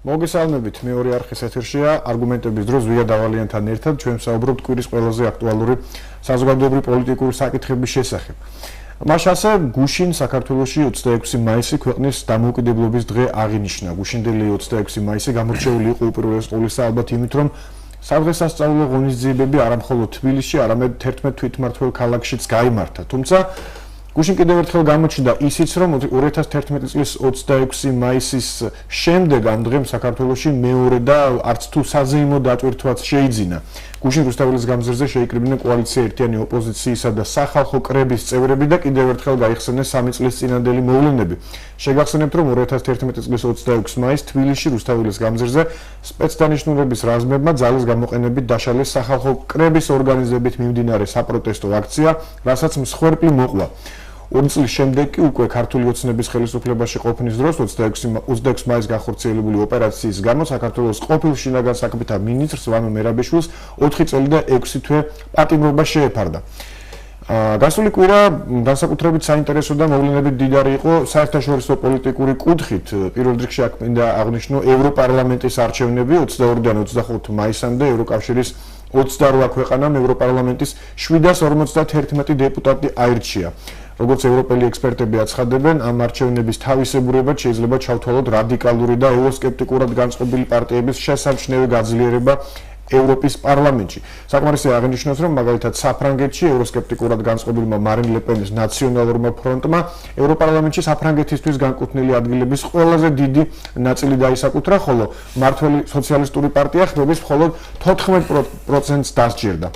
მოგესალმებით, მეორე არხის ეთერშია არგუმენტების დრო ზვია დავალიანთან ერთად ჩვენ ვსაუბრობთ კვირის ყველაზე აქტუალური საზოგადოებრივი პოლიტიკური საკითხების შესახებ. მაშასე გუშინ საქართველოში 26 მაისი ქვეყნის დამოუკიდებლობის დღე აღინიშნა. გუშინდელი 26 მაისი გამორჩეული იყო უპირველეს ყოვლისა ალბათ იმით, რომ სადღესასწაულო ღონისძიებები არა მხოლოდ თბილისში, არამედ 11 თვითმმართველ ქალაქშიც გაიმართა. თუმცა გუშინ კიდევ ერთხელ გამოჩნდა ისიც, რომ 2011 წლის 26 მაისის შემდეგ ამ დღემ საქართველოში მეორე და არც თუ საზეიმო დატვირთვაც შეიძინა. გუშინ რუსთაველის გამზირზე შეიკრიბნენ კოალიცია ერთიანი ოპოზიციისა და სახალხო კრების წევრები და კიდევ ერთხელ გაიხსენეს 3 წლის წინანდელი მოვლენები. შეგახსენებთ, რომ 2011 წლის 26 მაისს თბილისში რუსთაველის გამზირზე სპეცდანიშნულების რაზმებმა ძალის გამოყენებით დაშალეს სახალხო კრების ორგანიზებით მიმდინარე საპროტესტო აქცია, რასაც მსხვერპლი მოყვა. 2 წლის შემდეგ კი უკვე ქართული ოცნების ხელისუფლებაში ყოფნის დროს 26 მაისს გახორციელებული ოპერაციის გამო საქართველოს ყოფილ შინაგან საქმეთა მინისტრს ვანო მერაბიშვილს 4 წელი და 6 თვე პატიმრობა შეეფარდა. გასული კვირა განსაკუთრებით საინტერესო და მოვლენებით დიდარი იყო საერთაშორისო პოლიტიკური კუთხით. პირველ რიგში აქ მინდა აღნიშნო ევროპარლამენტის არჩევნები 22-დან 25 მაისამდე ევროკავშირის 28 ქვეყანამ ევროპარლამენტის 751 დეპუტატი აირჩია. როგორც ევროპელი ექსპერტები აცხადებენ, ამ არჩევნების თავისებურებად შეიძლება ჩავთვალოთ რადიკალური და ევროსკეპტიკურად განწყობილი პარტიების შესამჩნევი გაძლიერება ევროპის პარლამენტში. საკმარისია აღნიშნოს, რომ მაგალითად საფრანგეთში ევროსკეპტიკურად განწყობილმა მარინ ლეპენის ნაციონალურმა ფრონტმა ევროპარლამენტში საფრანგეთისთვის განკუთვნილი ადგილების ყველაზე დიდი ნაწილი დაისაკუთრა, ხოლო მმართველი სოციალისტური პარტია ხმების მხოლოდ 14%-ს დასჯერდა.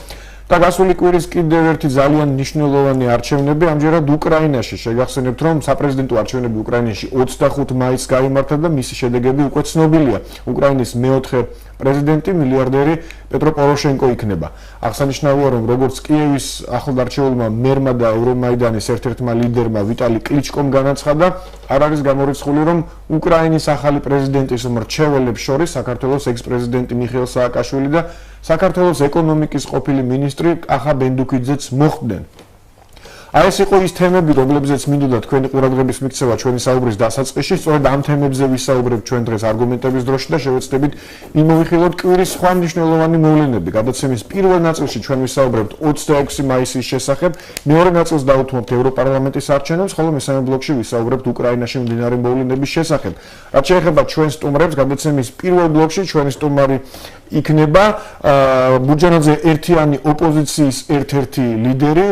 და გასული კვირის კიდევ ერთი ძალიან მნიშვნელოვანი არჩევნები ამჯერად უკრაინაში. შეგახსენებთ, რომ საპრეზიდენტო არჩევნები უკრაინაში 25 მაისს გაიმართა და მისი შედეგები უკვე ცნობილია. უკრაინის მეოთხე პრეზიდენტი მილიარდერი პეტრო პოროშენკო იქნება. აღსანიშნავია, რომ როგორც კიევის ახლდარჩეულმა მერმა და ევრომაიდანის ერთ-ერთმა ლიდერმა ვიტალი კლიჩკომ განაცხადა, არ არის გამორიცხული, რომ უკრაინის ახალი პრეზიდენტის მრჩეველებს შორის საქართველოს ექს-პრეზიდენტი მიხეილ სააკაშვილი და საქართველოს ეკონომიკის ყოფილი მინისტრი კახა ბენდუკიძეც მოხვდნენ. აი ეს იყო ის თემები, რომლებზეც მინდოდა თქვენი ყურადღების მიქცევა ჩვენი საუბრის დასაწყისში. სწორედ ამ თემებზე ვისაუბრებთ ჩვენ დღეს არგუმენტების დროში და შევეცდებით მიმოვიხილოთ კვირის სხვა მნიშვნელოვანი მოვლენები. გადაცემის პირველ ნაწილში ჩვენ ვისაუბრებთ 26 მაისის შესახებ, მეორე ნაწილს დაუთმობთ ევროპარლამენტის არჩევნებს, ხოლო მესამე ბლოკში ვისაუბრებთ უკრაინაში მიმდინარე მოვლენების შესახებ. რაც შეეხება ჩვენ სტუმრებს, გადაცემის პირველ ბლოკში ჩვენი სტუმარი იქნება ბურჯანაძე ერთიანი ოპოზიციის ერთ-ერთი ლიდერი,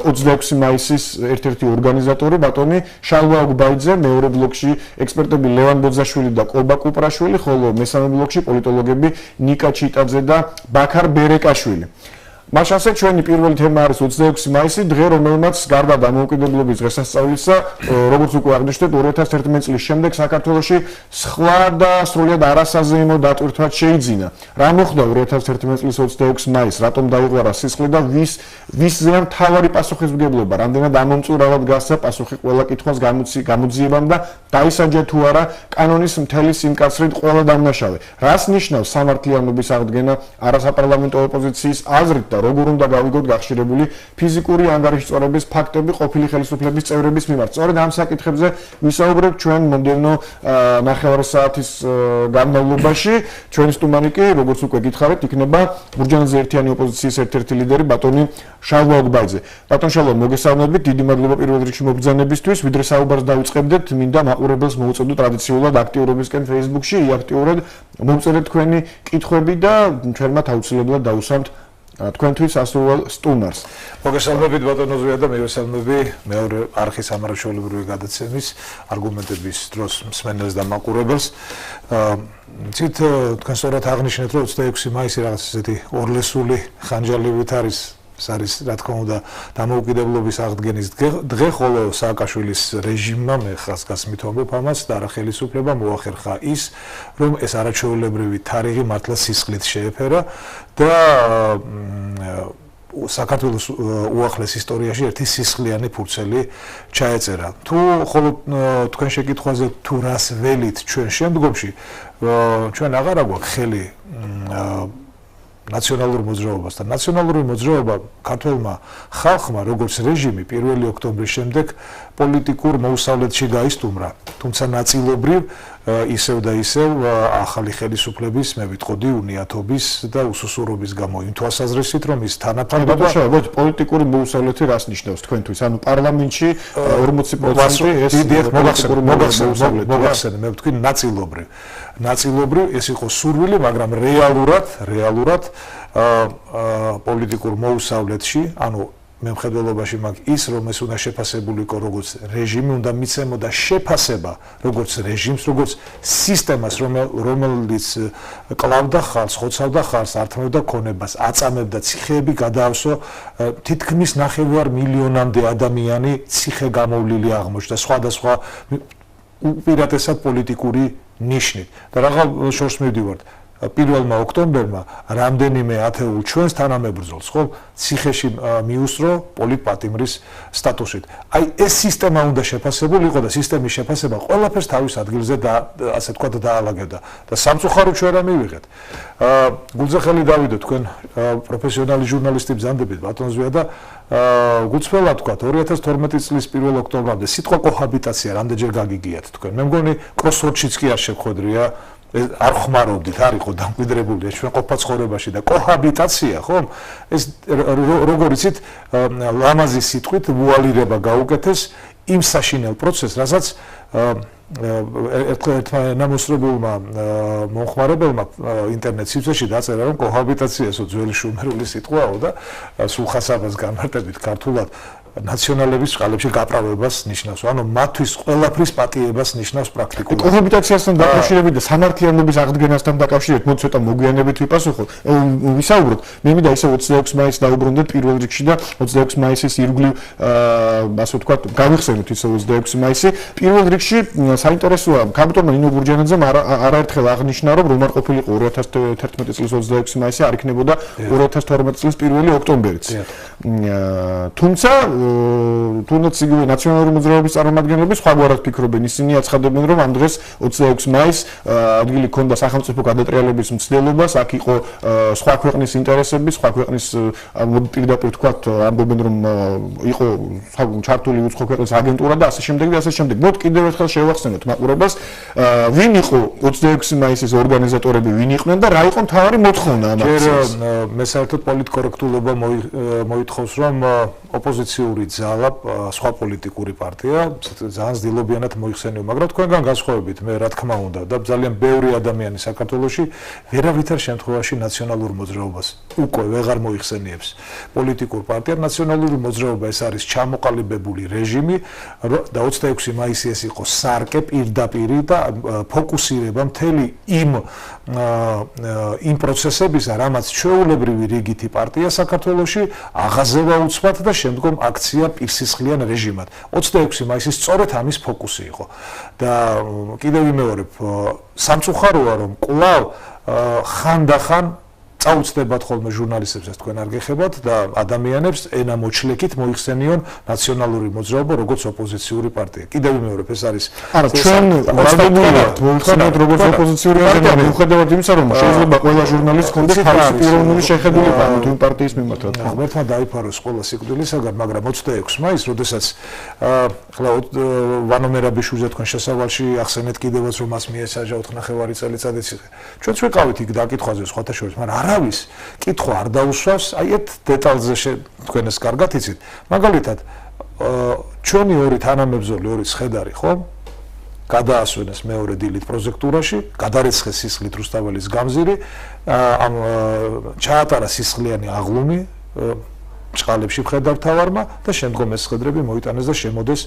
26 მაისის ერთ-ერთი ორგანიზატორი ბატონი შალვა ოგბაიძე, მეორე ბლოკში ექსპერტები ლევან ბოძაშვილი და კობა კუპრაშვილი, ხოლო მესამე ბლოკში პოლიტოლოგები ნიკა ჩიტაძე და ბაქარ ბერეკაშვილი. მაშასე ჩვენი პირველი თემა არის 26 მაისი, დღე რომელმაც გარდა დამოუკიდებლობის დღესასწაულისა, როგორც უკვე აღნიშნეთ, 2011 წლის შემდეგ საქართველოში სხვა და სრულიად არასაზეიმო დატვირთვაც შეიძინა. რა მოხდა 2011 წლის 26 მაისს, რატომ დაიღვარა სისხლი და ვისზეა მთავარი პასუხისმგებლობა, რამდენად ამომწურავად გასცა პასუხი ყველა კითხვას გამოძიებამ და დაისაჯა თუ არა კანონის მთელი სიმკაცრით ყველა დამნაშავე. რას ნიშნავს სამართლიანობის აღდგენა არასაპარლამენტო ოპოზიციის აზრით და როგორ უნდა გავიგოთ გახშირებული ფიზიკური ანგარიშწორების ფაქტები ყოფილი ხელისუფლების წევრების მიმართ. სწორედ ამ საკითხებზე ვისაუბრებთ ჩვენ მომდევნო ნახევარი საათის განმავლობაში. ჩვენი სტუმარი კი, როგორც უკვე გითხარით, იქნება ბურჯანაძე ერთიანი ოპოზიციის ერთ-ერთი ლიდერი ბატონი შალვა ოგბაიძე. ბატონ შალვა, მოგესალმებით, დიდი მადლობა პირველ რიგში მობრძანებისთვის. ვიდრე საუბარს დავიწყებდეთ, მინდა მაყურებელს მოუწოდოთ ტრადიციულად აქტიურობისკენ Facebook-ში, იაქტიურად მოვწერეთ თქვენი კითხვები და ჩვენმა აუცილებლად დავუსვამთ თქვენთვის ასურვალ სტუმარს. მოგესალმებით ბატონო ზვია და მივესალმები მეორე არხის ამარჩეულებრივი გადაცემის არგუმენტების დროს მსმენელს და მაყურებელს. ცით თქვენ სწორად აღნიშნეთ, რომ 26 მაისი რაღაც ესეთი ორლესული ხანჯალივით არის რა თქმა უნდა დამოუკიდებლობის აღდგენის დღე, ხოლო სააკაშვილის რეჟიმმა მე ხას გასმითობებ ამას და არა ხელისუფლება მოახერხა ის, რომ ეს არაჩვეულებრივი თარიღი მართლა სისხლით შეეფერა და საქართველოს უახლეს ისტორიაში ერთი სისხლიანი ფურცელი ჩაეწერა. თუ ხოლო თქვენ შეკითხვაზე თუ რას ველით ჩვენ შემდგომში, ჩვენ აღარ აგვაქვს ხელი ნაციონალურ მოძრაობასთან. ნაციონალური მოძრაობა ქართულმა ხალხმა, როგორც რეჟიმი 1 ოქტომბრის შემდეგ პოლიტიკურ მოუსავლეთში გაისტუმრა, თუმცა ნაწილობრივ ისევ და ისევ ახალი ხელისუფლების მე ვიტყოდი უნიათობის და უსუსურობის გამო იმ თვალსაზრისით რომ ის თანაფარდობა პოლიტიკური მოუსავლელეთი რას ნიშნავს თქვენთვის ანუ პარლამენტში 40% ეს მოგახსენე მე ვთქვი ნაწილობრივ ეს იყო სურვილი მაგრამ რეალურად პოლიტიკურ მოუსავლეთში ანუ მე მხედველობაში მაქვს ის რომ ეს უნდა შეფასებული იყო როგორც რეჟიმი უნდა მიცემოდა შეფასება როგორც რეჟიმს როგორც სისტემას რომელიც კლავდა ხალხს ხოცავდა ხალხს ართმევდა ქონებას აწამებდა ციხეები გადაავსო თითქმის 9 მილიონამდე ადამიანი ციხე გამოვლილი აღმოჩნდა სხვადასხვა უპირატესად პოლიტიკური ნიშნით და რაღა შორს მივდივართ 1 ოქტომბერმა რამდენიმე ათეულ ჩვენს თანამებრძოლს ხო ციხეში მიუსრო პოლიტპატიმრის სტატუსით. აი ეს სისტემა უნდა შეფასებული იყო და სისტემის შეფასება ყველაფერს თავის ადგილზე და ასე თქვა დაალაგებდა და სამწუხაროდ ჩვენ რა მივიღეთ. გულზახელი დავიდო თქვენ პროფესიონალი ჟურნალისტი ბრძანდებით ბატონზეა და გუწველა თქვა 2012 წლის 1 ოქტომბრამდე სიტყვა კოჰაბიტაცია რამდენჯერ გაგიგიათ თქვენ. მე მგონი კროსვორდშიც კი არ შეხვედრია არ ხმარობდით არ იყო დამკვიდრებული ჩვენ ყოფა ცხოვრებაში და კოჰაბიტაცია ხო ეს როგორ იცით ლამაზი სიტყვით ვუალირება გაუკეთეს იმ საშინელ პროცესს რასაც ერთმა ნამოსრებულმა მომხმარებელმა ინტერნეტ სივრცეში დაწერა რომ კოჰაბიტაცია ესო ძველი შუმერული სიტყვაო და სულხასაბას განმარტებით ქართულად ნაციონალების წყალებში გაправებას ნიშნავს. ანუ მათთვის ყველაფრის პატიებას ნიშნავს პრაქტიკულად. კოჰაბიტაციასთან დაკავშირებით და სანართიანობის აღდგენასთან დაკავშირებით მოდი ცოტა მოგვიანებით ვიპასუხოთ. ვისაუბროთ. მე მინდა ისე 26 მაისს დაუბრუნდეთ პირველ რიგში და 26 მაისის ირგვლივ ასე ვთქვათ, გავიხსენოთ ისე 26 მაისი. პირველ რიგში საინტერესოა კაპიტონმა ნინო ბურჯანაძემ არაერთხელ აღნიშნა რომ რომარ ყოფილიყო 2011 წლის 26 მაისი არ იქნებოდა 2012 წლის 1 ოქტომბერიც. თუმცა თუნდაც იგივე ნაციონალური მოძრაობის წარმომადგენლები სხვაგვარად ფიქრობენ ისინი აცხადებენ რომ ამ დღეს 26 მაისს ადგილი ქონდა სახელმწიფო გადატრიალების მცდელობას აქ იყო სხვა ქვეყნის ინტერესები სხვა ქვეყნის პირდაპირ თქვათ ამბობენ რომ იყო ჩართული უცხო ქვეყნის აგენტურა და ასე შემდეგ და ასე შემდეგ მოდ კიდევ ერთხელ შევახსენოთ მაყურებელს ვინ იყო 26 მაისის ორგანიზატორები ვინ იყვნენ და რა იყო მთავარი მოთხოვნა ამ აქციას მე საერთოდ პოლიტკორექტულობა მოითხოვს რომ ოპოზიციური ძალა სხვა პოლიტიკური პარტია ძალიან ძილობიანად მოიხსენიო მაგრამ თქვენგან განსხვავებით მე რა თქმა უნდა და ძალიან ბევრი ადამიანი საქართველოში ვერავითარ შემთხვევაში ნაციონალურ მოძრაობას უკვე ვეღარ მოიხსენიებს პოლიტიკურ პარტიად ნაციონალური მოძრაობა ეს არის ჩამოყალიბებული რეჟიმი და 26 მაისი ეს იყო სარკე პირდაპირ და ფოკუსირება მთელი იმ პროცესებისა რამაც ჩვეულებრივი რიგითი პარტია საქართველოში აღაზევა უცბად და შემდგომ აქცია პირსისხლიან რეჟიმად 26 მაისის სწორედ ამის ფოკუსი იყო და კიდევ ვიმეორებ სამწუხაროა რომ კვლავ ხანდახან წაუწდებათ ხოლმე ჟურნალისტებს თქვენ არ გეხებათ და ადამიანებს ენა მოჩლეკით მოიხსენიონ ნაციონალური მოძრაობა როგორც ოპოზიციური პარტია. კიდევ ვიმეორებ ეს არის არა ჩვენ ვალდებულობთ მოიხსენოთ როგორც ოპოზიციური პარტია მიუხედავად იმისა რომ შეიძლება ყველა ჟურნალისტს ჰქონდეს თავისი პიროვნული შეხედულება თუ პარტიის მიმართ. ღმერთმა დაიფაროს ყველა სიკვდილისაგან მაგრამ 26 მაისს როდესაც ხლა ვანო მერაბიშვილზე თქვენ შესავალში ახსენეთ კიდევაც რომ მას მიესაჯა 4 წელიწადი ციხე. ჩვენც ვიყავით იქ დაკითხვაზე სხვათა შორის მაგრამ არავის კითხვა არ დაუსვავს, აი ერთ დეტალზე თქვენ ეს კარგად იცით. მაგალითად, ჩვენი ორი თანამებრძოლი, ორი ცხედარი, ხო? გადაასვენეს მეორე დილით პროჟექტურაში, გადარეცხეს სისხლით რუსთაველის გამზირი, ამ ჩაატარა სისხლიანი აღლუმი ჭყალებში მხედართავარმა და შემდგომ ეს ცხედრები მოიტანეს და შემოდეს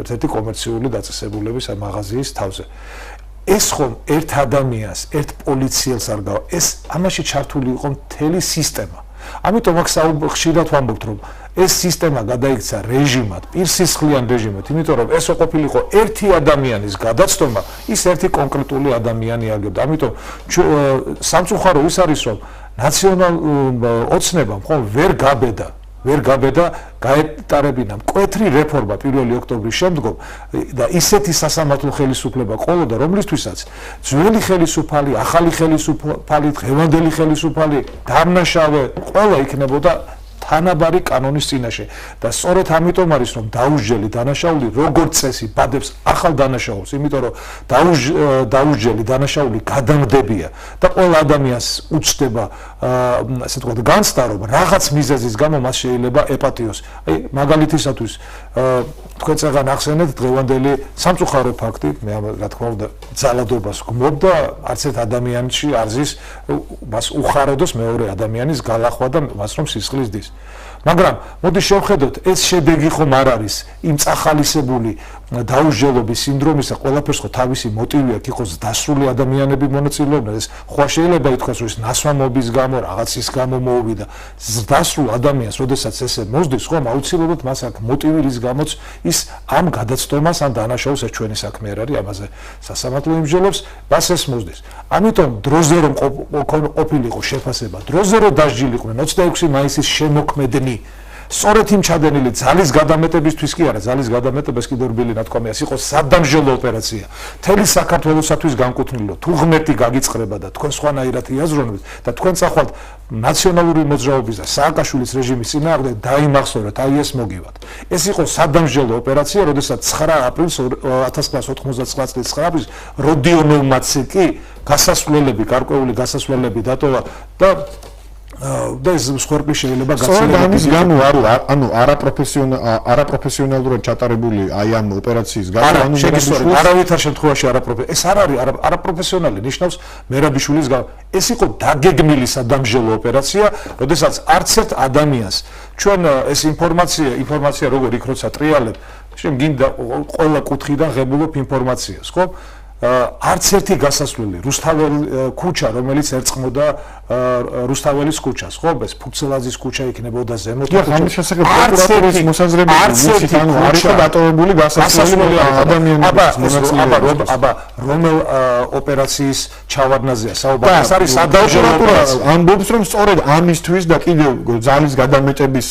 ერთ-ერთი კომერციული დაწესებულების მაღაზიის თავზე. ეს ხომ ერთ ადამიანს, ერთ პოლიციელს არ გავა. ეს ამაში ჩართული იყო მთელი სისტემა. ამიტომ აქ ხშირად ვამბობთ, რომ ეს სისტემა გადაიქცა რეჟიმად, პირსისხლიან რეჟიმად, იმიტომ რომ ეს ყოფილიყო ერთი ადამიანის გადაცდომა, ის ერთი კონკრეტული ადამიანი აგებდა. ამიტომ სამწუხარო ის არის, რომ ნაციონალურ ოცნებამ ხომ ვერ გაბედა გაეტარებინა მკვეთრი რეფორმა 1 ოქტომბრის შემდგომ და ისეთი სასამართლო ხელისუფლება ყოლოდა რომლისთვისაც ძველი ხელისუფალი, ახალი ხელისუფალი, დღევანდელი ხელისუფალი, დამნაშავე ყველა იქნებოდა თანაბარი კანონის წინაშე და სწორედ ამიტომ არის რომ დაუსჯელი დანაშაული როგორც წესი ბადებს ახალ დანაშაულს, იმიტომ რომ დაუსჯელი დანაშაული გადამდებია და ყველა ადამიანს უწდება ასე ვთქვათ განცდა რომ რაღაც მიზეზის გამო მას შეიძლება ეპატიოს. აი მაგალითისათვის თქვენ წაღან ახსენეთ დღევანდელი სამწუხარო ფაქტი, მე რა თქმა უნდა ძალადობას გმობ და არც ერთ ადამიანში არ ზის მას უხაროდოს მეორე ადამიანის გალახვა და მას რომ სისხლის დის. მაგრამ მოდი შევხედოთ ეს შედეგი ხომ არ არის იმ წახალისებული დაუსჯელობის სინდრომისა, ყველაფერს ხო თავისი მოტივი აქვს, იყოს დასრული ადამიანები მონაწილეობდნენ, ეს ხო შეიძლება ითქვას რომ ეს ნასვამობის გამო რაღაცის გამო მოუვიდა. დასრულ ადამიანს, როდესაც ესე მოსდის, ხომ აუცილებლად მას აქვს მოტივი, რის გამოც ის ამ გადაცდომას ან დანაშაულს, ეს ჩვენი საქმე არ არის, ამაზე სასამართლო იმსჯელობს, მას ეს მოსდის. ამიტომ დროზე რომ ყოფილიყო შეფასება, დროზე რომ დასჯილიყვნენ 26 მაისის შემოქმედნი სწორედ იმ ჩადენილი ძალის გადამეტებისთვის კი არა, ძალის გადამეტებას კიდევ რბილი ნათქვამია, ეს იყო სადამსჯელო ოპერაცია. მთელი საქართველოსათვის განკუთვნილო, თუ ღმერთი გაგიწყრება და თქვენ სხვანაირად იაზრონებთ და თქვენ წახვალთ ნაციონალური მოძრაობის და სააკაშვილის რეჟიმის წინააღმდეგ დაიმახსოვრეთ, აი ეს მოგივათ. ეს იყო სადამსჯელო ოპერაცია, როდესაც 9 აპრილს 1999 წლის 9 აპრილს როდიონოვმა ცეკი გასასვლელები, გარკვეული გასასვლელები დატოვა და ეს მსხვერპლი შეიძლება გაცილებით ამის გამო ანუ არაპროფესიონალურად ჩატარებული აი ამ ოპერაციის გამო ანუ არავითარ შემთხვევაში ეს არ არის არაპროფესიონალი ნიშნავს მერაბიშვილის გამო ეს იყო დაგეგმილი სადამსჯელო ოპერაცია, როდესაც არც ერთ ადამიანს ჩვენ ეს ინფორმაცია როგორ იქ როცა ტრიალებ შენ გინდა ყველა კუთხიდან ღებულობ ინფორმაციას, ხო? არც ერთი გასასვლელი რუსთაველი ქუჩა, რომელიც ერწყმოდა რუსთაველის ქუჩას, ხო? ეს ფუცელაძის ქუჩა იქნებოდა ზემოთ. ამის შესახებ პროკურატურის მოსაზრებით ანუ არ იყო დატოვებული გასასვლელი ადამიანების აბა რომელ ოპერაციის ჩავარდნაზეა საუბარი? ეს არის სადავო ამბობს რომ სწორედ ამისთვის და კიდევ ძალის გადამეტების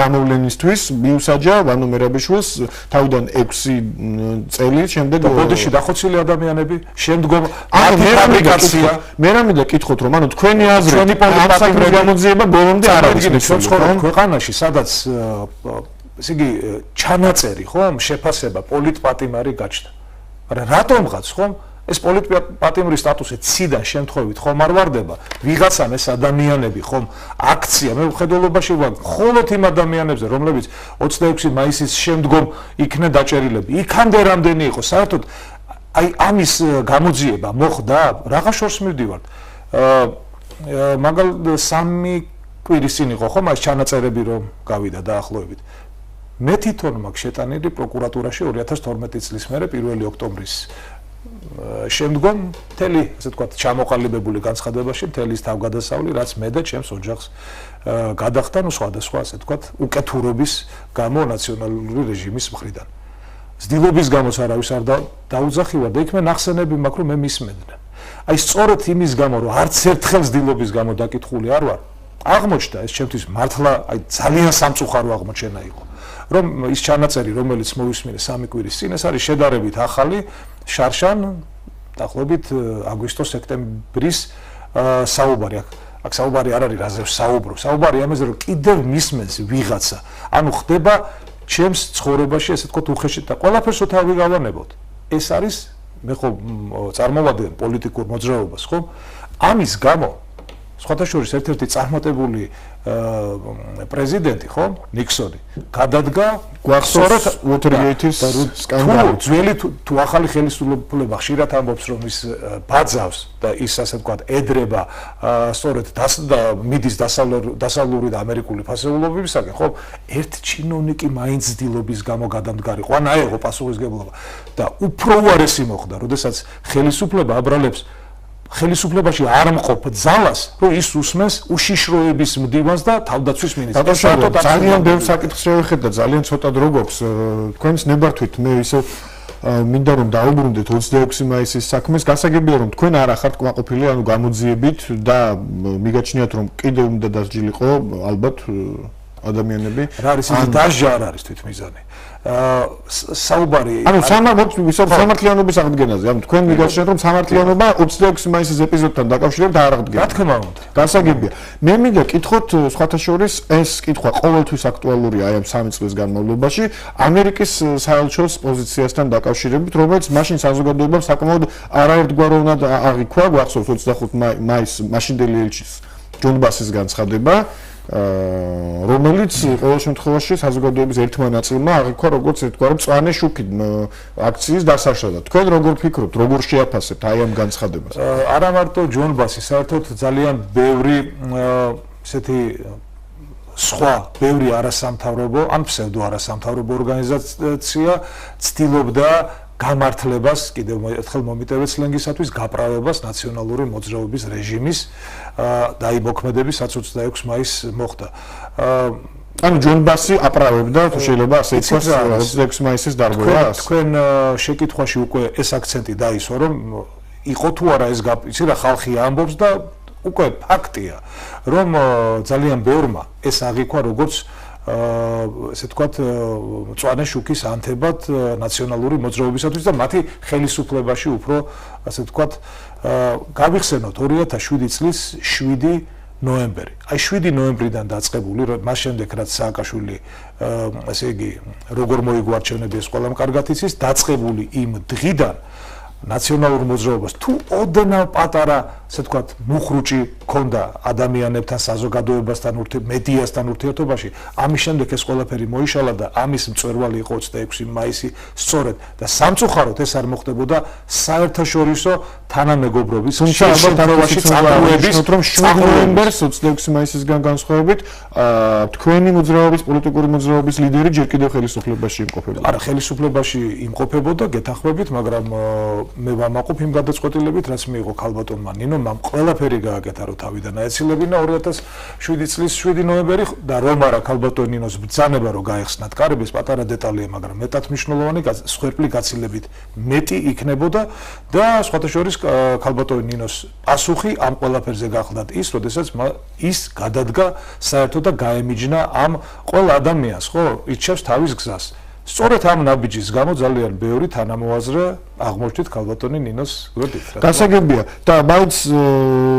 გამოვლენისთვის მიუსაჯა ვანო მერაბიშვილს თავიდან 6 წელი შემდეგ ბოდიში დახოცილი ადამიანები შემდგომ ფაბრიკაცია მე რამე კითხოთ რომ ანუ თქვენი აზრით ამ საქმის გამოძიება ბოლომდე არ არის ჩვენ ქვეყანაში სადაც ესე იგი ჩანაწერი ხომ შეფასება პოლიტპატიმარი გაჩნდა მაგრამ რატომღაც ხომ ეს პოლიტპატიმრის სტატუსი ციდან შემთხვევით ხომ არ ვარდება ვიღაცამ ეს ადამიანები ხომ აქცია მე ვხედველობაში ვარ მხოლოდ იმ ადამიანებზე რომლებიც 26 მაისის შემდგომ იქნა დაჭერილები იქამდე რამდენი იყო საერთოდ აი ამის გამოძიება მოხდა რაღა შორს მივდივართ მაგალითად 3 კვირის წინ იყო ხომ ეს ჩანაწერები რომ გავიდა დაახლოებით მე თვითონ მაგ შეტანილი პროკურატურაში 2012 წლის მერე 1 ოქტომბრის შემდგომ მთელი ასე ვთქვათ ჩამოყალიბებული განცხადებაში მთელი ის თავგადასავლი რაც მე და ჩემს ოჯახს გადახდა ნუ სხვადასხვა ასე ვთქვათ უკეთურობის გამო ნაციონალური რეჟიმის მხრიდან ზდილობის გამოც არავის არ დაუძახივა და იქ მე ნახსენები მაქვს რომ მე მისმენდნენ აი სწორედ იმის გამო რომ არც ერთხელ ზდილობის გამო დაკითხული არ ვარ აღმოჩნდა ეს ჩემთვის მართლა აი ძალიან სამწუხარო აღმოჩენა იყო რომ ის ჩანაწერი რომელიც მოვისმინე 3 კვირის წინ ეს არის შედარებით ახალი შარშან დაახლოებით აგვისტო-სექტემბრის საუბარი აქ საუბარი არ არის რაზე საუბრობ საუბარი ამაზე რომ კიდევ მისმენს ვიღაცა ანუ ხდება ჩემს ცხოვრებაში ესე თქო უხეში და ყველაფერს თავი გავანებოთ ეს არის მე ხო წარმოვადგენ პოლიტიკურ მოძრაობას ხო ამის გამო სხვათა შორის ერთ-ერთი წარმატებული პრეზიდენტი ხო ნიქსონი გადადგა გვახსოვს Watergate-ის სკანდალი ძველი თუ ახალი ხელისუფლება ხშირად ამბობს რომ ის ბაძავს და ის ასე ვთქვათ ედრება სწორედ მიდის დასავლური და ამერიკული ფასეულობებისაკენ ხო ერთ ჩინოვნიკი მაინც ძდილობის გამო გადამდგარიყო ან აიღო პასუხისგებლობა და უფრო უარესი მოხდა როდესაც ხელისუფლება აბრალებს ხელისუფლებაში არ მყოფ ძალას, რომ ის უსმენს უშიშროების მდივანს და თავდაცვის მინისტრს. ძალიან ბევრ საკითხს შევხედეთ და ძალიან ცოტა დრო გვაქვს. თქვენს ნებართვით მე ისე მინდა რომ დაუბრუნდეთ 26 მაისის საქმეს. გასაგებია რომ თქვენ არ ახართ კმაყოფილი, ანუ გამოძიებით და მიგაჩნიათ რომ კიდევ უნდა დასჯილიყო, ალბათ ადამიანები. რა არის ის დაჟა არ არის თვითმიზანი. საუბარი ანუ სამართლიანობის აღდგენაზე. ანუ თქვენ მიგახსენებთ რომ სამართლიანობა 26 მაისის ეპიზოდთან დაკავშირებით არ აღდგება. რა თქმა უნდა. გასაგებია. მე მინდა კითხოთ სხვათა შორის ეს კითხვა ყოველთვის აქტუალურია აი ამ 3 წლის განმავლობაში ამერიკის საელჩოს პოზიციასთან დაკავშირებით, რომელიც მაშინ საზოგადოებამ საკმაოდ არაერთგვაროვნად აღიქვა, გვახსოვს 25 მაისს მაშინდელი ელჩის ჯონ ბასის განცხადება, რომელიც ყოველ შემთხვევაში საზოგადოების ერთმა ნაწილმა აღიქვა როგორც ერთგვარი მწვანე შუქი აქციის დასაშლელად. თქვენ როგორ ფიქრობთ, როგორ შეაფასებთ აი ამ განცხადებას? არა მარტო ჯონ ბასი, საერთოდ ძალიან ბევრი ესეთი სხვა ბევრი არასამთავრობო ან ფსევდო არასამთავრობო ორგანიზაცია ცდილობდა გამართლებას, კიდევ ერთხელ მომიტევეთ სლენგისათვის, გაправებას ნაციონალური მოძრაობის რეჟიმის და აი მოქმედების 26 მაისს მოხდა. ანუ ჯონ ბასი აправებდა, თუ შეიძლება ასე ითქვას, 26 მაისის დარღვევას. თქვენ შეკითხვაში უკვე ეს აქცენტი დაისვა, რომ იყო თუ არა ეს იცი რა ხალხი ამბობს და უკვე ფაქტია, რომ ძალიან ბევრმა ეს აღიქვა როგორც ესე ვთქვათ, მწვანე შუქის ანთებად ნაციონალური მოძრაობისათვის და მათი ხელისუფლებაში უფრო ასე ვთქვათ, გავიხსენოთ 2007 წლის 7 ნოემბერი. აი 7 ნოემბრიდან დაწყებული, მას შემდეგ რაც სააკაშვილი ესე იგი როგორ მოიგვარჩევნები ეს ყველამ კარგად იცის, დაწყებული იმ დღიდან ნაციონალურ მოძრაობას თუ ოდნავ პატარა, ასე ვთქვათ, მუხრუჭი ქონდა ადამიანებთან, საზოგადოებასთან, მედიასთან ურთიერთობაში, ამის შემდეგ ეს ყველაფერი მოიშალა და ამის მწვერვალი იყო 26 მაისი სწორედ და სამწუხაროდ ეს არ მოხდებოდა საერთაშორისო თანამეგობრობის შემთხვევაში წამოების რომ 7 ნოემბერს 26 მაისისგან განსხვავებით თქვენი მოძრაობის პოლიტიკური მოძრაობის ლიდერი ჯერ კიდევ ხელისუფლებაში იმყოფებოდა. არა, ხელისუფლებაში იმყოფებოდა, გეთანხმებით, მაგრამ მე ვამაყობ იმ გადაწყვეტილებით, რაც მიიღო ქალბატონმა ნინომ, ამ ყველაფერი გააკეთა რომ თავიდან აეცილებინა 2007 წლის 7 ნოემბერი და რომ არა ქალბატონ ნინოს ბრძანება რომ გაეხსნათ კარები, ეს პატარა დეტალია, მაგრამ მეტად მნიშვნელოვანი, სხერფლი გაცილებით მეტი იქნებოდა და სხვათა შორის ქალბატონ ნინოს პასუხი ამ ყველაფერზე გახლდათ ის, როდესაც ის გადადგა საერთოდ და გაემიჯნა ამ ყველა ადამიანს, ხო, ირჩევს თავის გზას. სწორედ ამ ნაბიჯის გამო ძალიან ბევრი თანამოაზრე აღმოჩნდით ქალბატონი ნინოს გვერდით. გასაგებია და მაინც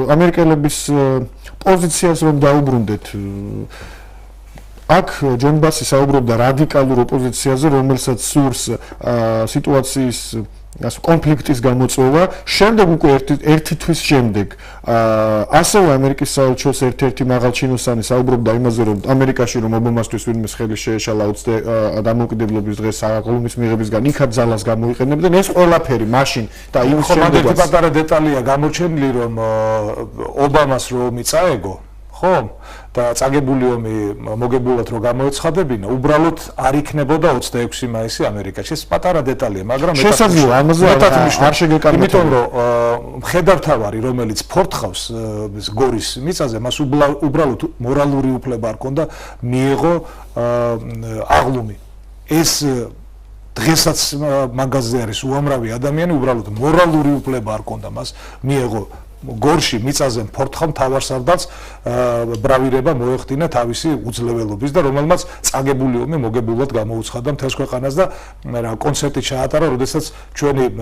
ამერიკელების პოზიციას რომ დაუბრუნდეთ, აქ ჯონ ბასი საუბრობდა რადიკალურ ოპოზიციაზე, რომელსაც სურს სიტუაციის კონფლიქტის გამოწვევა, შემდეგ უკვე ერთი თვის შემდეგ ასევე ამერიკის საელჩოს ერთ-ერთი მაღალჩინოსანი საუბრობდა იმაზე, რომ ამერიკაში რომ ობამასთვის ვინმე ხელი შეეშალა დამოუკიდებლობის დღეს აღლუმის მიღებისგან იქად ძალას გამოიყენებდნენ, ეს ყველაფერი მაშინ და იმ შემდეგ ერთი პატარა დეტალია გამოჩენილი, რომ ობამას რომ მიწაეგო, ხო? და წაგებული ომი მოგებულად რომ გამოეცხადებინა, უბრალოდ არ იქნებოდა 26 მაისი ამერიკაში. ეს პატარა დეტალია, მაგრამ შესაძლოა ამაზე არ შეგეკარგოთ. იმიტომ რომ მხედართავარი, რომელიც ფორთხავს გორის მიწაზე, მას უბრალოდ მორალური უფლება არ ქონდა მიიღო აღლუმი. ეს დღესაც მაგაზე არის უამრავი ადამიანი, უბრალოდ მორალური უფლება არ ქონდა მას მიიღო გორში მიწაზე ფორთხავ მთავარსარდალს ბრავირება მოეხდინა თავისი უძლეველობის და რომელმაც წაგებული ომი მოგებულად გამოუცხადა მთელს ქვეყანას და რა კონცერტი ჩაატარა, როდესაც ჩვენი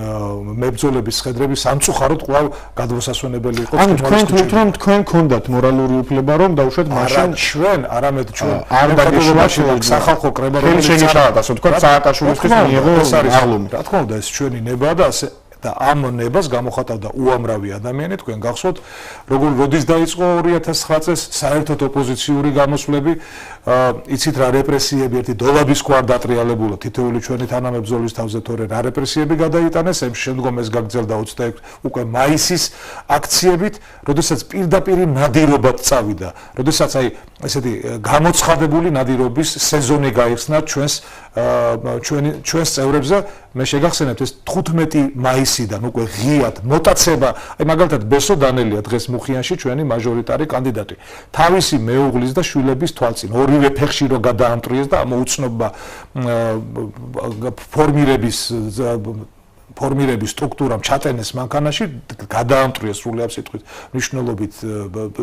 მებრძოლების სხედრები სამწუხაროდ კვლავ გადმოსასვენებელი იყო. ანუ თქვენ თვლით რომ თქვენ გქონდათ მორალური უფლება რომ დაუშვათ მაშინ ჩვენ, არამედ ჩვენ არ დაგეშვა სახალხო კრება რომელიც შეგვიჩაღდა, ასე ვთქვათ, სააკაშვილისთვის მიიღო აღლუმი. რა თქმა უნდა, ეს ჩვენი ნება და ასე და ამ ნებას გამოხატავდა უამრავი ადამიანი, თქვენ გახსოვთ, როდის დაიწყო 2009 წელს საერთოდ ოპოზიციური გამოსვლები, იცით რა რეპრესიები ერთი დოლაბის ქვარ დატრიალებულა თითოეული ჩვენი თანამებრძოლის თავზე თორე რა რეპრესიები გადაიტანეს, ამ შემდგომ ეს გაგრძელდა 26 უკვე მაისის აქციებით, როდესაც პირდაპირ ნადირობად წავიდა, როდესაც აი ესეთი გამოცხადებული ნადირობის სეზონი გაიხსნა ჩვენს წევრებზე, მე შეგახსენებთ ეს 15 მაისიდან უკვე ღიად მოტაცება, აი მაგალითად ბესო დანელია დღეს მუხიანში ჩვენი მაჟორიტარი კანდიდატი. თავისი მეუღლის და შვილების თვალწინ ორივე ფეხში რო გადაამტრიეს და მოუცნობა ფორმირების სტრუქტურამ ჩატენეს მანქანაში, გადაამტრიეს სრულიად სიტყვით მნიშვნელობით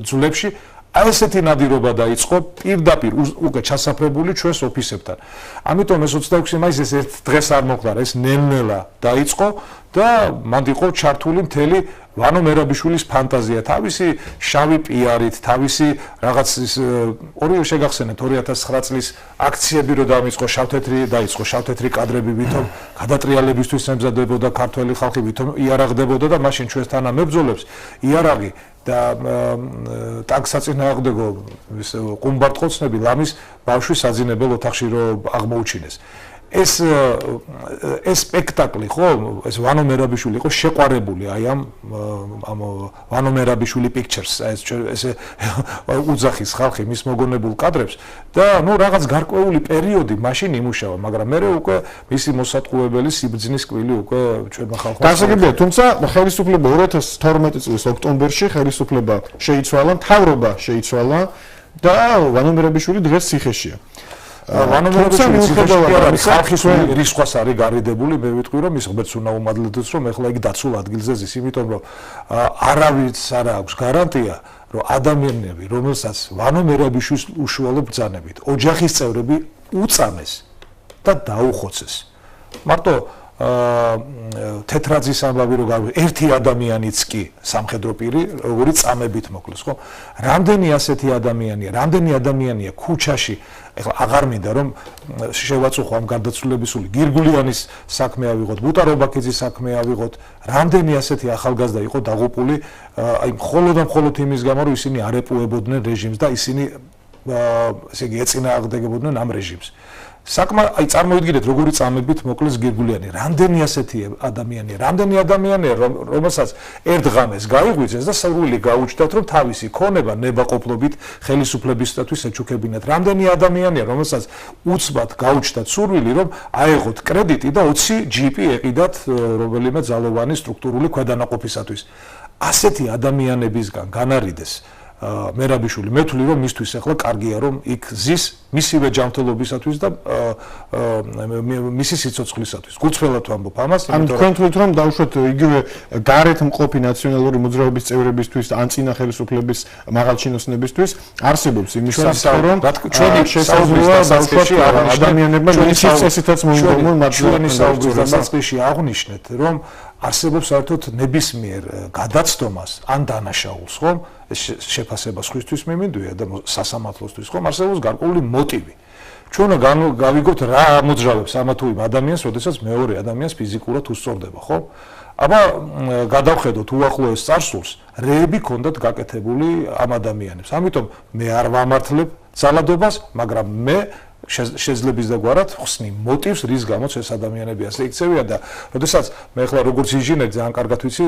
ძვლებში. აი ესეთი ნადირობა დაიწყო პირდაპირ უკვე ჩასაფრებული ჩვენს ოფისებთან. ამიტომ ეს 26 მაისი ეს ერთ დღეს არ მოხდა, ეს ნელ-ნელა დაიწყო და მანდ იყო ჩართული მთელი ვანო მერაბიშვილის ფანტაზია, თავისი შავი პიარით, თავისი რაღაც ის ორივე შეგახსენეთ 2009 წლის აქციები რო დაიწყო შავთეთრი კადრები ვითომ გადატრიალებისთვის ემზადებოდა ქართველი ხალხი ვითომ იარაღდებოდა და მაშინ ჩვენს თანამებრძოლებს იარაღი და ტანკსაწინააღმდეგო ყუმბარტყოცნები ლამის ბავშვის საძინებელ ოთახში რო აღმოუჩინეს. ეს სპექტაკლი ხო ეს ვანო მერაბიშვილი იყო შეყვარებული აი ამ ვანო მერაბიშვილი pictures ეს უძახის ხალხი მის მოგონებულ კადრებს და ნუ რაღაც გარკვეული პერიოდი მაშინ იმუშავა, მაგრამ მე უკვე მისი მოსატყუებელი სიბრძნის კვილი უკვე ჩვენმა ხალხმა გასაგებია, თუმცა ხელისუფლება 2012 წლის ოქტომბერში ხელისუფლება შეიცვალა, მთავრობა შეიცვალა და ვანო მერაბიშვილი დღეს ციხეშია. ვანო მერაბიშვილის ხალხის რისხვას არის გარიდებული, მე ვიტყვი რომ ის ღმერთს უნდა უმადლდეს რომ ეხლა იგი დაცულ ადგილზე ზის, იმიტომ რომ არავის არ აქვს გარანტია რომ ადამიანები, რომელსაც ვანო მერაბიშვილის უშუალო ბრძანებით ოჯახის წევრები უწამეს და დაუხოცეს. მარტო თეთრაძის ამბავი რო გავიგე, ერთი ადამიანიც კი სამხედრო პირი, როგორი წამებით მოკლეს, ხო? რამდენი ასეთი ადამიანია, რამდენი ადამიანია ქუჩაში, ეხლა აღარ მინდა რომ შევაწუხო ამ გარდაცვლილებისული გირგულიანის საქმე ავიღოთ, ბუტარობაქიძის საქმე ავიღოთ, რამდენი ასეთი ახალგაზრდა იყო დაღუპული, აი მხოლოდ იმის გამო რომ ისინი არ ეპუებოდნენ რეჟიმს და ისინი ესე იგი ეწინააღმდეგებოდნენ ამ რეჟიმს. საკმა აი წარმოიდგინეთ როგორი წამებით მოკლეს გირგულიანი, რამდენი ასეთი ადამიანია რომელსაც ერთ ღამეს გაიღვიძეს და სრული გაუჩნდათ რომ თავისი ქონება ნებაყოფლობით ხელისუფლებისათვის ეჩუქებინათ, რამდენი ადამიანია რომელსაც უცბად გაუჩნდათ სურვილი რომ აეღოთ კრედიტი და 20 ჯიპი ეყიდათ რომელიმე ძალოვანი სტრუქტურული ქვედანაყოფისათვის. ასეთი ადამიანებისგან განარიდეს მერაბიშვილი მეთვლი რომ მისთვის ახლა კარგია რომ იქ ზის მისივე ჯანმრთელობისათვის და მისი სიცოცხლისათვის. გულწრფელად ვამბობ ამას, იმიტომ რომ თქვენ თვლით რომ დაუშვათ იგივე გარეთ მყოფი ნაციონალური მოძრაობის წევრებისთვის ან წინა ხელისუფლების მაღალჩინოსნებისთვის არსებობს იმის საფრთხე რომ ჩვენი შესაძლოა დაუშვათ ადამიანებმა მისი წესითაც მოიგონონ ჩვენი საუბრის დასაწყისში აღვნიშნეთ რომ არსებობს საერთოდ ნებისმიერ გადაცდომას ან დანაშაულს, ხომ? ეს შეფასება სხვისთვის მიმინდვია და სასამართლოსთვის, ხომ? არსებობს გარკვეული მოტივი. ჩვენ გავიგოთ რა ამოძრავებს ამა თუ იმ ადამიანს, როდესაც მეორე ადამიანს ფიზიკურად უსწორდება, ხო? აბა გადავხედოთ უახლოეს წარსულს, რეები ქონდათ გაკეთებული ამ ადამიანებს. ამიტომ მე არ ვამართლებ ძალადობას, მაგრამ მე შეძლებს და გვარად ხსნი მოტივს, რის გამოც ეს ადამიანები ასე იქცევიან და როდესაც მე ახლა როგორც ინჟინერი ძალიან კარგად ვიცი,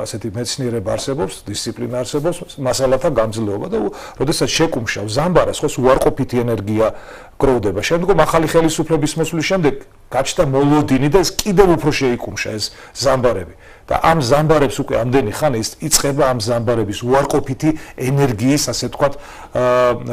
ასეთი მეცნიერება არსებობს, დისციპლინა არსებობს, მასალათა გამძლეობა და როდესაც შეკუმშავ ზამბარას, ხო, უარყოფითი ენერგია გროვდება. შემდგომ ახალი ხელისუფლების მოსვლის შემდეგ გაჩნდა მოლოდინი და ეს კიდევ უფრო შეიკუმშა ეს ზამბარები. და ამ ზამბარებს უკვე ამდენი ხანი იწყება ამ ზამბარების უარყოფითი ენერგიის, ასე ვთქვათ,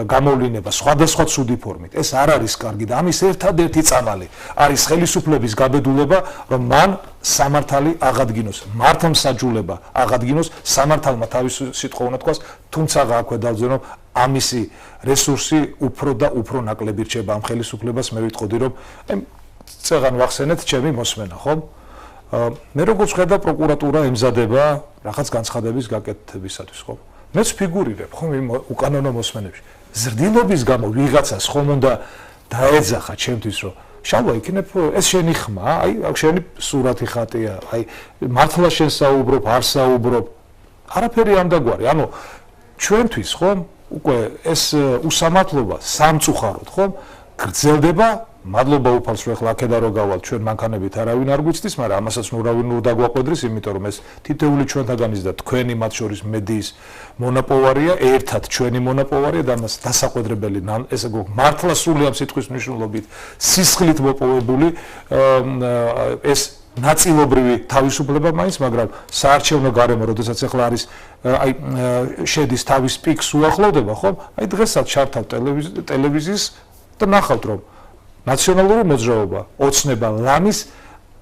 გამოვლინება სხვადასხვა ცუდი ფორმით. ეს არ არის კარგი და ამის ერთადერთი წამალი არის ხელისუფლების გაბედულება, რომ მან სამართალი აღადგინოს, მართლმსაჯულება აღადგინოს, სამართალმა თავისი სიტყვა უნდა თქვას, თუმცა აქვე დავძენო ამისი რესურსი უფრო და უფრო ნაკლები რჩება ამ ხელისუფლებას. მე ვიტყოდი რომ წეღან ვახსენეთ ჩემი მოსმენა, ხო? მე როგორც ხედავ პროკურატურა ემზადება რაღაც განცხადების გაკეთებისათვის, ხო? მეც ფიგურირებ, ხო, უკანონო მოსმენებში. ზრდილობის გამო ვიღაცას ხომ უნდა დაეძახა ჩემთვის, რომ შალვა იქნებ ეს შენი ხმა, აი შენი სურათი ხატია, აი მართლა შენ საუბრობ, არ საუბრობ. არაფერი ამ დაგვარი. ანუ ჩვენთვის, ხო, უკვე ეს უსამართლობა სამწუხაროდ, ხო, გრძელდება. მადლობა უფალს რომ ახლა აქედა რო გავალ ჩვენ მანქანებით არავინ არ გვიცდის, მაგრამ ამასაც ნურავინ ნუ დაგვაყვედრის, იმიტომ რომ ეს თითეული ჩვენთაგანის და თქვენი მათ შორის მედიის მონოპოვარია, ერთად ჩვენი მონოპოვარია და ამას დასაყვედრებელი ესე მართლა სული ამ სიტყვის მნიშვნელობით სისხლით მოპოვებული ეს ნაწილობრივი თავისუფლება მაინც, მაგრამ საარჩევნო გარემო, როდესაც ახლა არის აი შედის თავის პიკს უახლოვდება, ხო? აი დღესაც ჩართავ ტელევიზიის და ნახავთ რომ ნაციონალური მოძრაობა ოცნება ლამის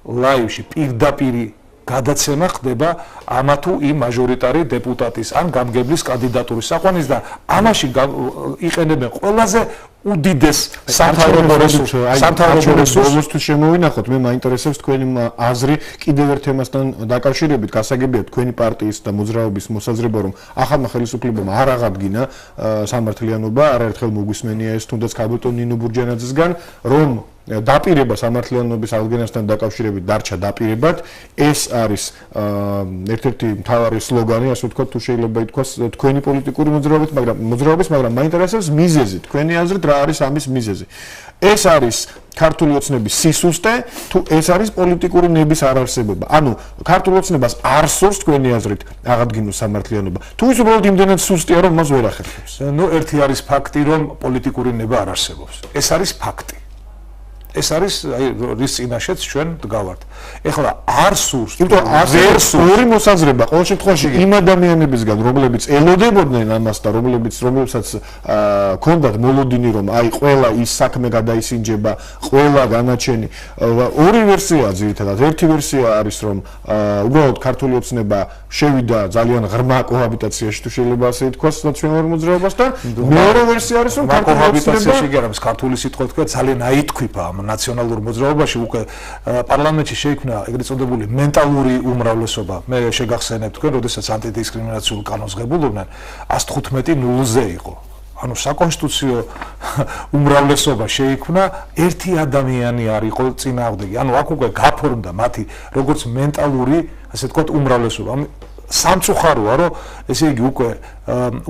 ლაივში პირდაპირი გადაცემა ხდება ამა თუ იმ მაჟორიტარი დეპუტატის ან გამგებლის კანდიდატურის საყვანის და ამაში იყენებენ ყველაზე უდიდეს სამთავრობო რესურსს თუ შემოვინახოთ მე მაინტერესებს თქვენი აზრი კიდევ ერთ თემასთან დაკავშირებით გასაგებია თქვენი პარტიის და მოძრაობის მოსაზრება რომ ახალმა ხელისუფლებამ არ აღადგინა სამართლიანობა არაერთხელ მოგვისმენია ეს თუნდაც ქალბატონ ნინო ბურჯანაძისგან რომ დაპირება სამართლიანობის აღდგენასთან დაკავშირებით დარჩა დაპირებად ეს არის ერთ-ერთი მთავარი სლოგანი ასე ვთქვათ თუ შეიძლება ითქვას თქვენი პოლიტიკური მოძრაობის მაგრამ მაინტერესებს მიზეზი თქვენი აზრით რა არის ამის მიზეზი ეს არის ქართული ოცნების სისუსტე თუ ეს არის პოლიტიკური ნების არარსებობა ანუ ქართულ ოცნებას არ სურს თქვენი აზრით აღადგინოს სამართლიანობა თუ ის უბრალოდ იმდენად სუსტია რომ მას ვერ ახერხებს ნუ ერთი არის ფაქტი რომ პოლიტიკური ნება არ არსებობს ეს არის ფაქტი ეს არის რის წინაშეც ჩვენ დგავართ. ეხლა არ სურს, იმიტომ ვერ სურს ორი მოსაზრება ყოველ შემთხვევაში იმ ადამიანებისგან, რომლებიც ელოდებოდნენ ამას და რომლებსაც ჰქონდათ მოლოდინი, რომ აი ყველა ის საქმე გადაისინჯება, ყველა განაჩენი. ორი ვერსია ძირითადად. ერთი ვერსია არის, რომ უბრალოდ ქართული ოცნება შევიდა ძალიან ღრმა კოჰაბიტაციაში, თუ შეიძლება ასე ითქვას, ნაციონალურ მოძრაობასთან. მეორე ვერსია არის, რომ ქართული კოჰაბიტაციაში გერამს ქართული სიტყვა თქვა ძალიან აითქვიფა ნაციონალურ მოძრაობაში უკვე პარლამენტში შეიქმნა ეგრეთ წოდებული მენტალური უმრავლესობა. მე შეგახსენებ თქვენ, როდესაც ანტიდისკრიმინაციულ კანონს ღებულობდნენ 115 0-ზე იყო. ანუ საკონსტიტუციო უმრავლესობა შეიქმნა, ერთი ადამიანი არ იყო წინააღმდეგი. ანუ აქ უკვე გაფორმდა მათი როგორც მენტალური, ასე ვთქვათ, უმრავლესობა. სამწუხაროა რომ ესე იგი უკვე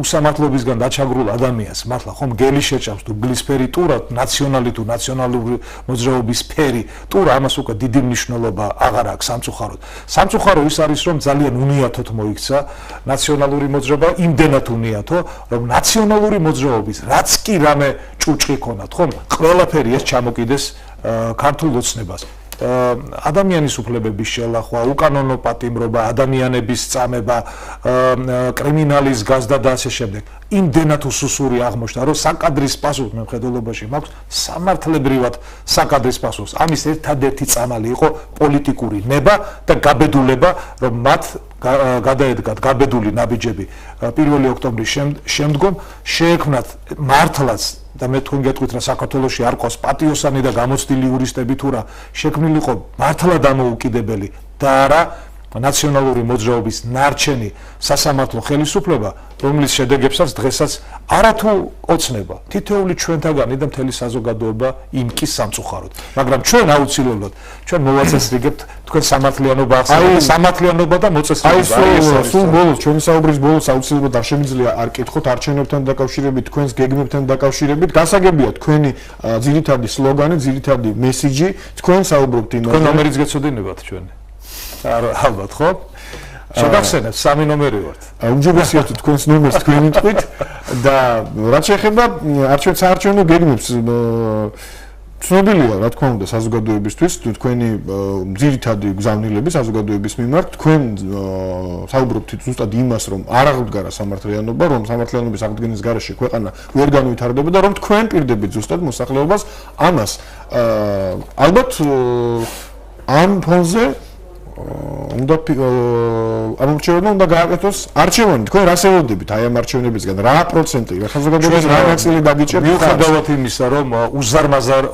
უსამართლობისგან დაჩაგრულ ადამიანს მართლა ხომ გელი შეჭამს თუ გლისფერი ტურა ნაციონალი თუ ნაციონალური მოძრაობის სფერი ტურა ამას უკვე დიდი მნიშვნელობა აღარ აქვს სამწუხაროდ სამწუხარო ის არის რომ ძალიან უნიათოდ მოიქცა ნაციონალური მოძრაობა იმდენად უნიათო რომ ნაციონალური მოძრაობის რაც კი რამე ჭუჭი ქონათ ხომ ყველაფერი ეს ჩამოკიდეს ქართულ ოცნებას ადამიანის უფლებების შელახვა, უკანონო პატიმრობა, ადამიანების წამება, კრიმინალის გაზდა და ასე შემდეგ. იმდენად უსუსური აღმოჩნდა, რომ საკადრის პასუხს მე მხედველობაში მაქვს სამართლებრივად საკადრის პასუხს. ამის ერთადერთი წამალი იყო პოლიტიკური ნება და გაბედულება, რომ მათ გადაედგათ გაბედული ნაბიჯები 1 ოქტომბრის შემდგომ შეექმნათ მართლაც და მე თქვენ გეტყვით რა საქართველოში არ ყავს პატიოსანი და გამოცდილი იურისტები თუ რა შექმნილიყო მართლა დამოუკიდებელი და არა ნაციონალური მოძრაობის ნარჩენი სასამართლო ხელისუფლება რომლის შედეგებსაც დღესაც არათუ ოცნება თითოეული ჩვენთაგანი და მთელი საზოგადოება იმკის სამწუხაროდ მაგრამ ჩვენ აუცილებლად ჩვენ მოვაწესრიგებთ თქვენ სამართლიანობა ახსენეთ სამართლიანობა და მოწესრიგება აი სულ ბოლოს ჩვენი საუბრის ბოლოს აუცილებლად არ შემიძლია არ კითხოთ არჩევნებთან დაკავშირებით თქვენს გეგმებთან დაკავშირებით გასაგებია თქვენი ძირითადი სლოგანი ძირითადი მესიჯი თქვენ საუბრობთ იმაზე თქვენ ნომერიც გეცოდინებათ ჩვენი ალბათ ხო? შეგახსენებთ 3 ნომერი ვართ. უმჯობესია თუ თქვენს ნომერს თქვენი თქვით და რაც შეეხება საარჩევნო გეგმებს ცნობილია რა თქმა უნდა საზოგადოებისთვის თუ თქვენი ძირითადი გზავნილები საზოგადოების მიმართ თქვენ საუბრობთ ზუსტად იმას რომ არ აღდგარა სამართლიანობა რომ სამართლიანობის აღდგენის გარეშე ქვეყანა ვერ განვითარდება და რომ თქვენ პირდებით ზუსტად მოსახლეობას ამას ალბათ ამ ფონზე უნდა ამორჩევნა უნდა გააკეთოს არჩევანი თქვენ რას ელოდებით აი ამ არჩევნებისგან რა პროცენტი რა საზოგადოების რა ნაწილი დაგიჭერთ მიუხედავად იმისა რომ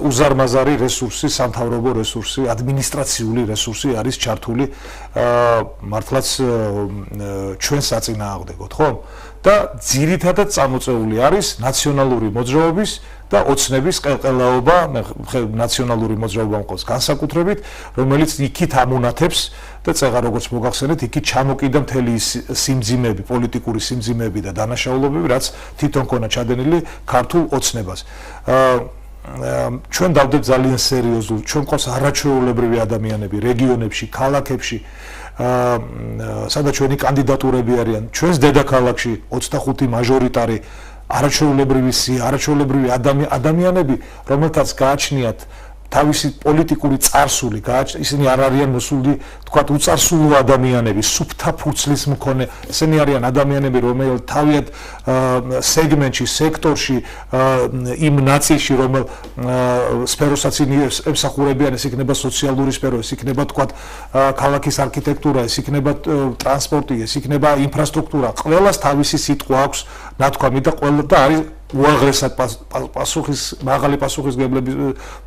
უზარმაზარი რესურსი სამთავრობო რესურსი ადმინისტრაციული რესურსი არის ჩართული მართლაც ჩვენ საწინააღმდეგოდ ხო და ძირითადად წამოწეული არის ნაციონალური მოძრაობის და ოცნების ყელყელაობა ნაციონალური მოძრაობა მყავს განსაკუთრებით რომელიც იქით ამონათებს და წეღა როგორც მოგახსენეთ იქით ჩამოკიდა მთელი სიმძიმეები პოლიტიკური სიმძიმეები და დანაშაულებები რაც თვითონ ქონა ჩადენილი ქართულ ოცნებას ჩვენ დავდებ ძალიან სერიოზულ ჩვენ ყავს არაჩვეულებრივი ადამიანები რეგიონებში ქალაქებში სადაც ჩვენი კანდიდატურები არიან ჩვენს დედაქალაქში 25 მაჟორიტარი არაჩვეულებრივი ადამიანები რომელთაც გააჩნიათ თავისი პოლიტიკური წარსული ისინი არ არიან მოსული თქვათ უწარსულო ადამიანები, სუფთა ფურცლის მქონე, ესენი არიან ადამიანები, რომელთაც თავიანთ სეგმენტში, სექტორში, იმ ნაწილში, რომელ სფეროსაც ემსახურებიან, ეს იქნება სოციალური სფერო, ეს იქნება თქვათ ქალაქის არქიტექტურა, ეს იქნება ტრანსპორტი, ეს იქნება ინფრასტრუქტურა, ყველას თავისი სიტყვა აქვს ნათქვამი და ყველა და არის უაღრესად მაღალი პასუხისმგებლობის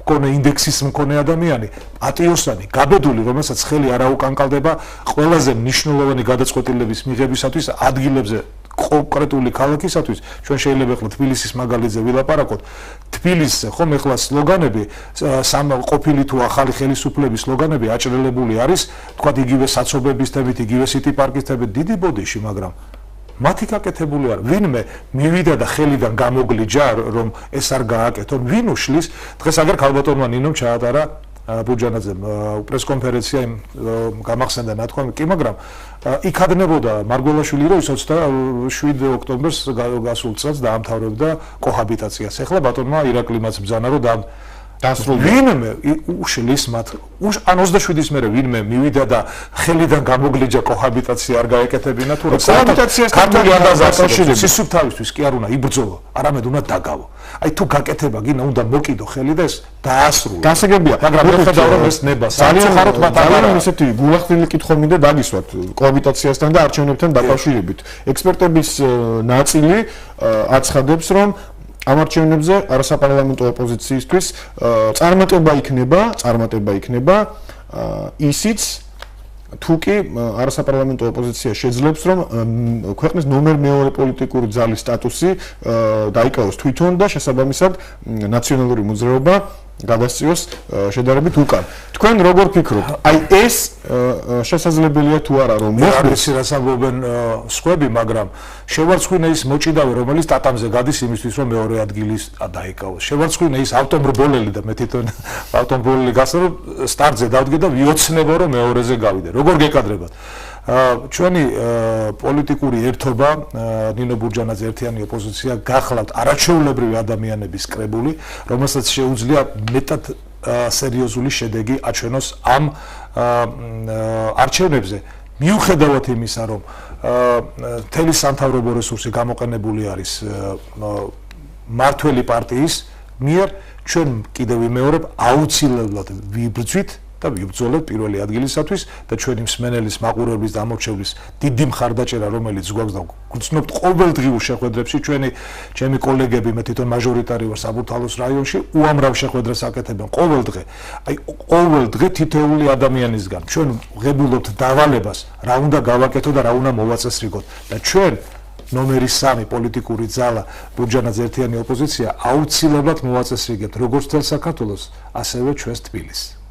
მქონე ინდექსის მქონე ადამიანი, პატიოსანი, გაბედული, რომელსაც ხელი არ აუკანკალდება ყველაზე მნიშვნელოვანი გადაწყვეტილების მიღებისათვის ადგილებზე კონკრეტული ქალაქისათვის. ჩვენ შეიძლება ახლა თბილისის მაგალითზე ვილაპარაკოთ. თბილისზე ხომ ახლა სლოგანები, ყოფილი თუ ახალი ხელისუფლების სლოგანები აჭრელებული არის, თქვათ იგივე საცობების თემით, იგივე სიტი პარკის თემით, დიდი ბოდიში, მაგრამ მათი გაკეთებული არ. ვინმე მივიდა და ხელიდან გამოგლიჯა, რომ ეს არ გააკეთონ, ვინ უშლის? დღეს აგერ ქალბატონმა ნინომ ჩაატარა ბურჯანაძემ პრესკონფერენცია გამახსენდა ნათქვამი, კი, მაგრამ იქადნებოდა მარგველაშვილი რომ 27 ოქტომბერს გასულ წელს დაამთავრებდა კოჰაბიტაციას. ეხლა ბატონმა ირაკლიმაც ბრძანა რომ დასრულდა. ვინმე უშლის მათ ან 27-ის მერე ვინმე მივიდა და ხელიდან გამოგლიჯა კოჰაბიტაცია არ გაეკეთებინა თუ რა კოჰაბიტაციას ქართული ანდაზაკავშირები სისუფთავისთვის კი არ უნდა იბრძოლო, არამედ უნდა დაგავო. აი თუ გაკეთება გინდა უნდა მოკიდო ხელი და ეს დაასრულო. გასაგებია, მაგრამ ხედავ რომ ეს ნება ძალიან ხაროთ მათ ძალიან ისეთი გულახდილი კითხვა მინდა დაგისვათ კოჰაბიტაციასთან და არჩევნებთან დაკავშირებით. ექსპერტების ნაწილი აცხადებს რომ ამ არჩევნებზე არასაპარლამენტო ოპოზიციისთვის წარმატება იქნება ისიც თუ კი არასაპარლამენტო ოპოზიცია შეძლებს რომ ქვეყნის ნომერ მეორე პოლიტიკური ძალის სტატუსი დაიკავოს თვითონ და შესაბამისად ნაციონალური მოძრაობა გადასწიოს შედარებით უკან. თქვენ როგორ ფიქრობთ? აი ეს შესაძლებელია თუ არა რომ მოხდეს რაც ამბობენ სხვები, მაგრამ შევარცხვინე ის მოჭიდავე, რომელიც ტატამზე გადის იმისთვის რომ მეორე ადგილის დაიკავოს. შევარცხვინე ის ავტომრბოლელი და მე თვითონ ავტომრბოლელი გასა რომ სტარტზე დავდგე და ვიოცნებო რომ მეორეზე გავიდე. როგორ გეკადრებათ? ჩვენი პოლიტიკური ერთობა ნინო ბურჯანაძე ერთიანი ოპოზიცია გახლავთ არაჩვეულებრივი ადამიანების კრებული, რომელსაც შეუძლია მეტად სერიოზული შედეგი აჩვენოს ამ არჩევნებზე. მიუხედავად იმისა, რომ მთელი სამთავრობო რესურსი გამოყენებული არის მართველი პარტიის მიერ, ჩვენ კიდევ ვიმეორებ აუცილებლად ვიბრძვით და ვიბრძოლეთ პირველი ადგილისათვის და ჩვენი მსმენელის მაყურებლის და ამორჩევლის დიდი მხარდაჭერა რომელიც გვაქვს და გვცნობთ ყოველდღიურ შეხვედრებში ჩემი კოლეგები მე თვითონ მაჟორიტარი ვარ საბურთალოს რაიონში უამრავ შეხვედრას აკეთებენ ყოველ დღე თითოეული ადამიანისგან ჩვენ ვღებულობთ დავალებას რა უნდა გავაკეთო და რა უნდა მოვაწესრიგოთ და ჩვენ ნომერი 3 პოლიტიკური ძალა ბურჯანაძე ერთიანი ოპოზიცია აუცილებლად მოვაწესრიგებთ როგორც თელ საქართველოს ასევე ჩვენს თბილისს